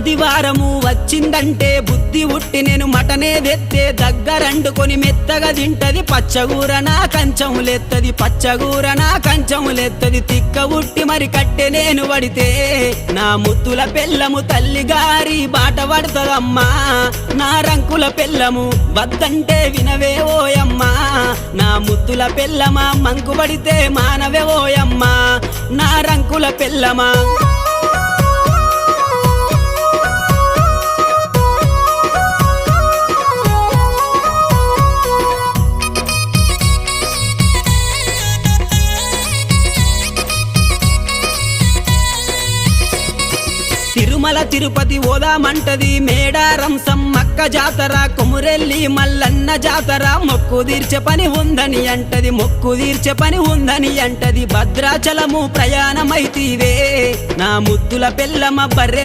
ఆదివారము వచ్చిందంటే బుద్ధి ఉట్టి నేను మటనే తెత్తే దగ్గరండుకొని మెత్తగా తింటది పచ్చగూర నా కంచములెత్తది పచ్చగూర నా కంచములెత్తది తిక్క ఉట్టి మరి కట్టె నేను పడితే నా ముత్తుల పెళ్ళము తల్లి గారి బాట పడుతదమ్మా నా రంకుల పెళ్ళము వద్దంటే వినవే ఓయమ్మా నా ముత్తుల పెళ్ళమా మంకు పడితే మానవే ఓయమ్మా నా రంకుల పెళ్ళమా తిరుమల తిరుపతి ఓదామంటది మేడారం సమ్మక్క జాతర కొమురెల్లి మల్లన్న జాతర మొక్కు తీర్చే పని ఉందని అంటది మొక్కు తీర్చే పని ఉందని అంటది భద్రాచలము ప్రయాణమైతీవే నా ముద్దుల పెళ్ళమ బర్రె